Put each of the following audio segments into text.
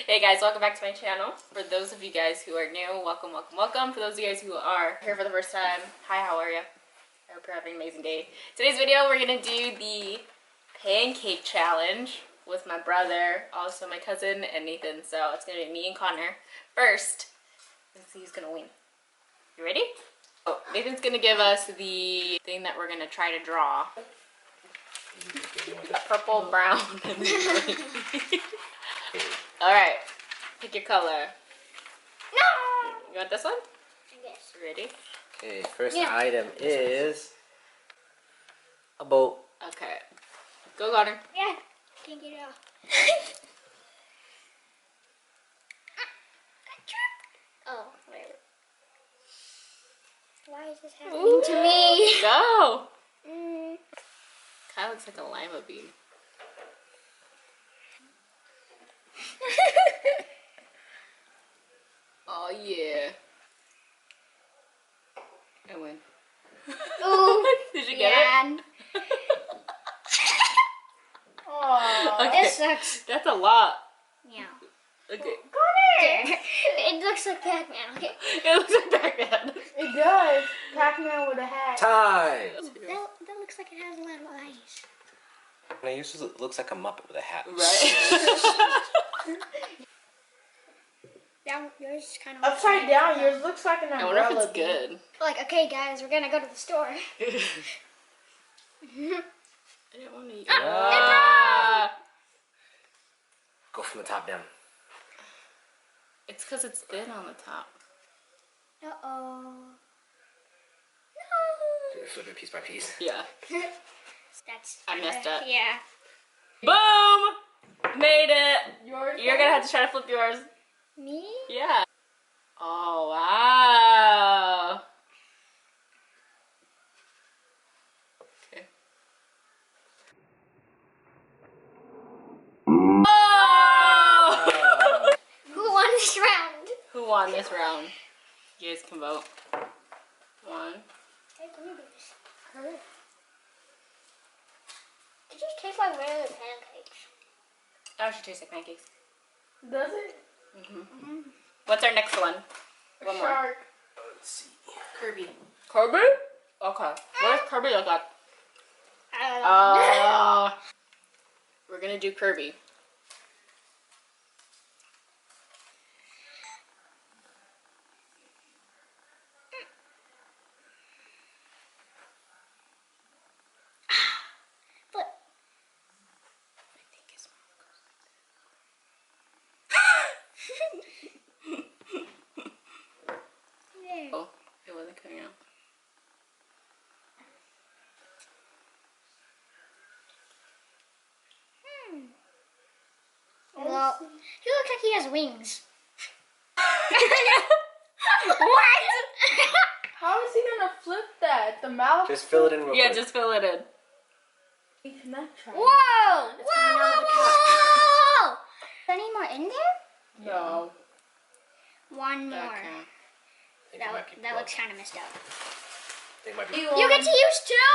Hey guys, welcome back to my channel. For those of you guys who are new, welcome, welcome, welcome. For those of you guys who are here for the first time, hi, how are you? I hope you're having an amazing day. Today's video, we're gonna do the pancake challenge with my brother, also my cousin, and Nathan. So it's gonna be me and Connor first. Let's see who's gonna win. You ready? Oh, Nathan's gonna give us the thing that we're gonna try to draw. Purple, brown, and green. Alright, pick your color. No! You want this one? Yes. Ready? Okay, first item is a boat. Okay. Go, Connor. Yeah. Can't get it off. Oh, whatever. Why is this happening to me? Go! Kind of looks like a lima bean. Oh yeah. I win. Ooh. Did you get it? Oh, Okay. this sucks. That's a lot. Yeah. Okay. There. It looks like Pac-Man. Okay. It looks like Pac-Man. It does. Pac-Man with a hat. Time! That looks like it has a lot of eyes. And it usually looks like a Muppet with a hat. Right? Down, yours is kind of Upside down, yours looks like an I umbrella. wonder if it's good. Like, okay, guys, we're gonna go to the store. I didn't want to eat. Go from the top down. It's because it's thin on the top. Uh-oh. No. Flip it piece by piece. Yeah. That's I messed up. Yeah. Boom! Made it! Yours. You're gonna have to try to flip yours. Me? Yeah. Oh, wow. Okay. Oh! Who won this round? Who won this round? You guys can vote. One. Hey, let me do this. Hurt. It just tastes like regular pancakes. That should taste like pancakes. Does it? What's our next one? A One more. shark. Let's see. Kirby. Kirby? Okay. What does Kirby look like? I don't know. We're gonna do Kirby. But I think his mouth goes there. Oh, it wasn't coming out. Well, he looks like he has wings. What? How is he gonna flip that? The mouth? Just fill it in real Yeah, quick. just fill it in. He cannot try. Whoa! It's coming out of the Whoa! Is there any more in there? No. One more. Okay. I think it might be That looks kind of messed up. I think it might be. You get to use two?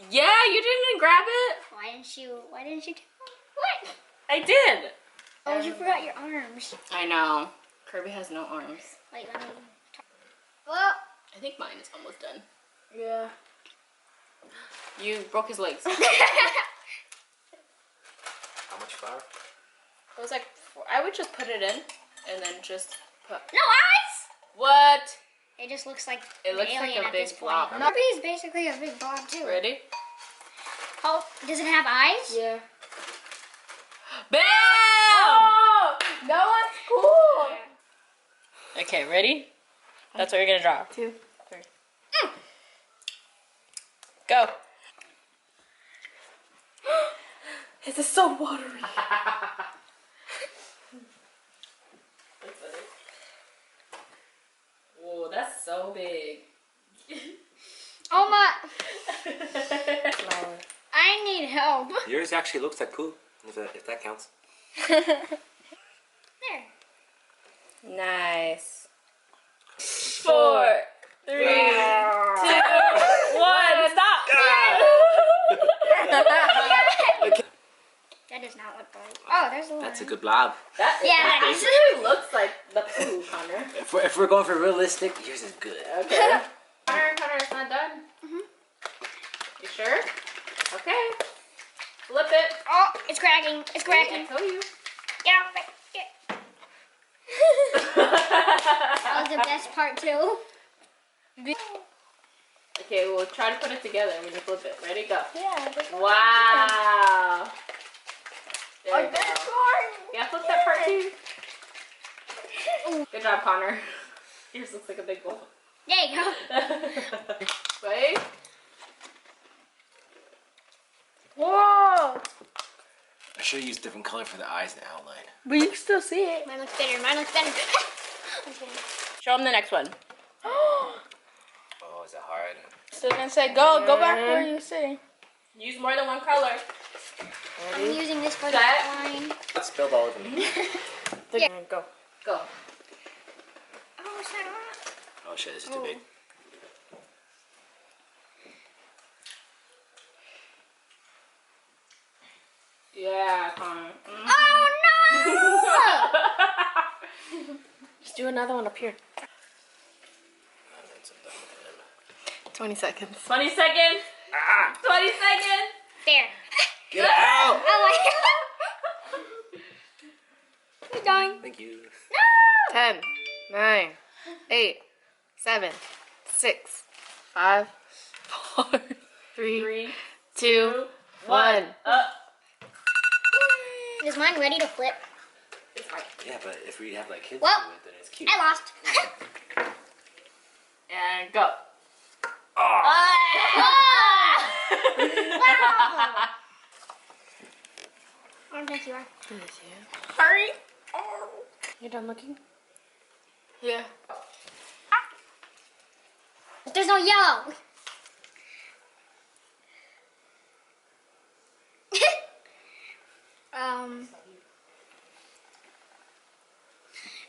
Yeah, you didn't grab it? Why didn't you do what? I did. Oh, you forgot your arms. I know. Kirby has no arms. Wait, let me... Well... I think mine is almost done. Yeah. You broke his legs. How much flour? It was like I would just put it in and then just put. No eyes! What? It just looks like It an looks like alien a at big this blob. point. Kirby is basically a big blob too. Ready? Oh, does it have eyes? Yeah. Bam! Oh! That one's cool! Okay, ready? That's what you're gonna draw. 2, 3. Go. This is so watery. Whoa, that's so big. Oh my... I need help. Yours actually looks like poo, if that counts. There. Nice. 4, 3, 2, 1. Stop. That does not look right. Oh, there's a little That's a good blob. That Yeah. actually looks like the poo, Connor. If we're going for realistic, yours is good. Okay. Connor, it's not done. You sure? Okay. Flip it. Oh, it's cracking. It's I cracking. told you. Get out of it. That was the best part too. Okay, we'll try to put it together when you flip it. Ready, go. Yeah. Wow. There you go. This one. Yeah, flip that part too. Good job, Connor. Yours looks like a big bowl. There you go. Wait. Whoa. I should have used different color for the eyes and outline. But you can still see it. Mine looks better. Mine looks better. Okay. Show them the next one. Oh, is that hard? Still gonna say go back where you're sitting. Use more than one color. I'm using this for the Set. outline. I spilled all of them. Yeah. Go. Go. Oh, it's not on. Oh shit, this is too big. Yeah, Connor. Oh no! Just do another one up here. 20 seconds. 20 seconds. 20 seconds. There. Get out! Oh my god. You're dying. Thank you. 10, 9, 8, 7, 6, 5, 4, 3, 2, 1. Up. Is mine ready to flip? It's fine. Yeah, but if we have like kids Well, do it, then it's cute. I lost. And go. Oh. Wow. I don't think you are. Hurry. You done looking? Yeah. There's no yellow.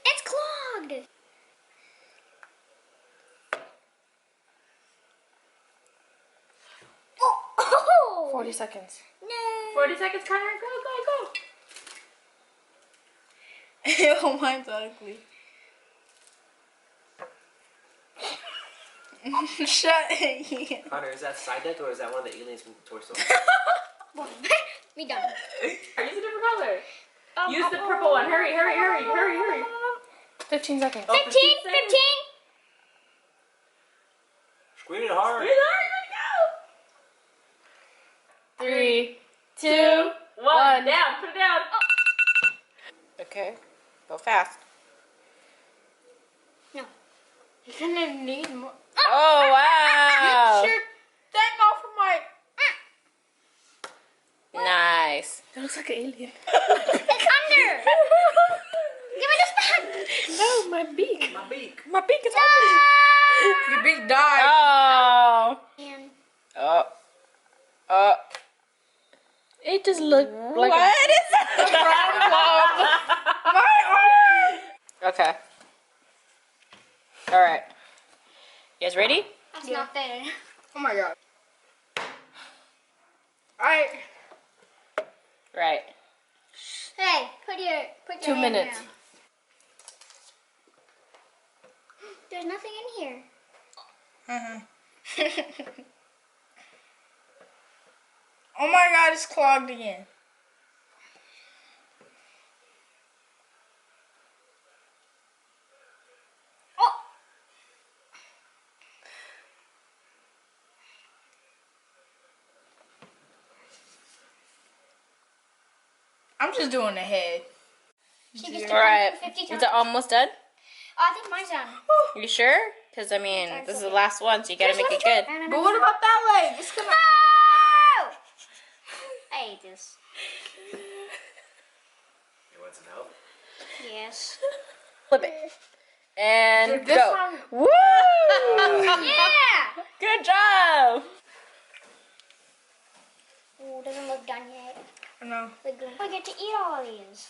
It's clogged. Oh. 40 seconds. No. 40 seconds, Connor. Go, Oh, mine's ugly. Shut it. Connor, is that side deck or is that one of the aliens from Torso? We done. go. Use a different color. Use the purple one. Hurry, hurry, hurry, hurry, hurry. 15 seconds. 15, 15. Scream it hard. 3, 2, 1. Down. Put it down. Okay. Go fast. No. You're gonna need more. Oh, wow. Get your thing off of my. Nice. That looks like an alien. It's under. Give me this back. No, my beak. My beak. My beak is Your big died. Oh. And It just looked like What is that? My arm. Okay. All right. You guys ready? that's not fair. Oh my god. Alright. Right. Hey, put your 2 hand minutes. down. There's nothing in here. Oh my god, it's clogged again. Oh. I'm just doing the head. She gets to All right. count 50 Is times. it almost done? Oh, I think mine's done. You sure? Because, I mean, this is the last one, so you gotta make it good. But what about that leg? It's gonna. No! I hate this. You want some help? Yes. Flip it. And This go. one- Woo! Yeah! Good job! Ooh, doesn't look done yet. No. We're good. I get to eat all of these.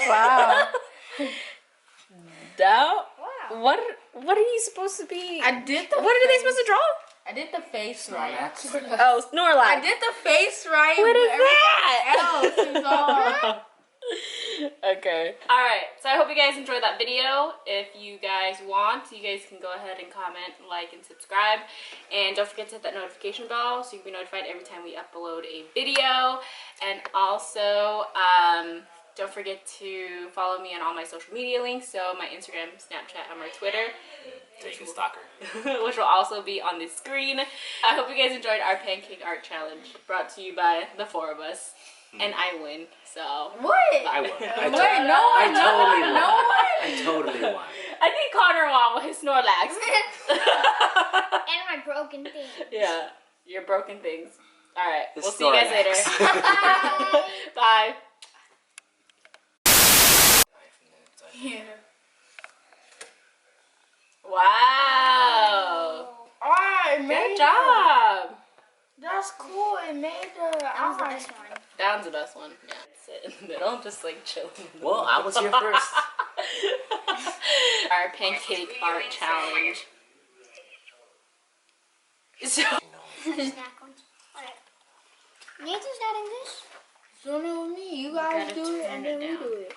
Wow. Now, Wow. what are you supposed to be? I did the. What are they supposed to draw? I did the face right. Oh, Snorlax. I did the face right. What is Everything that? else is all. Okay. Alright, so I hope you guys enjoyed that video. If you guys want, you guys can go ahead and comment, like, and subscribe. And don't forget to hit that notification bell so you can be notified every time we upload a video. And also, don't forget to follow me on all my social media links. So my Instagram, Snapchat, and my Twitter. Taking stalker. Which will also be on the screen. I hope you guys enjoyed our pancake art challenge brought to you by the four of us. And I win, so. What? I won. I totally won. I think Connor won with his Snorlax. And my broken thing. Yeah, your broken things. Alright, The we'll see you guys later. Bye. Bye. Wow. Alright, Good job. That's cool. It made the. That was the best one. That one's the best one. Yeah. Sit in the middle, just like chilling. Well, I was here first. Our pancake art challenge. So Snack ones. Alright. Nathan's not in this? So with me, you guys gotta do it turn and it then we down. do it.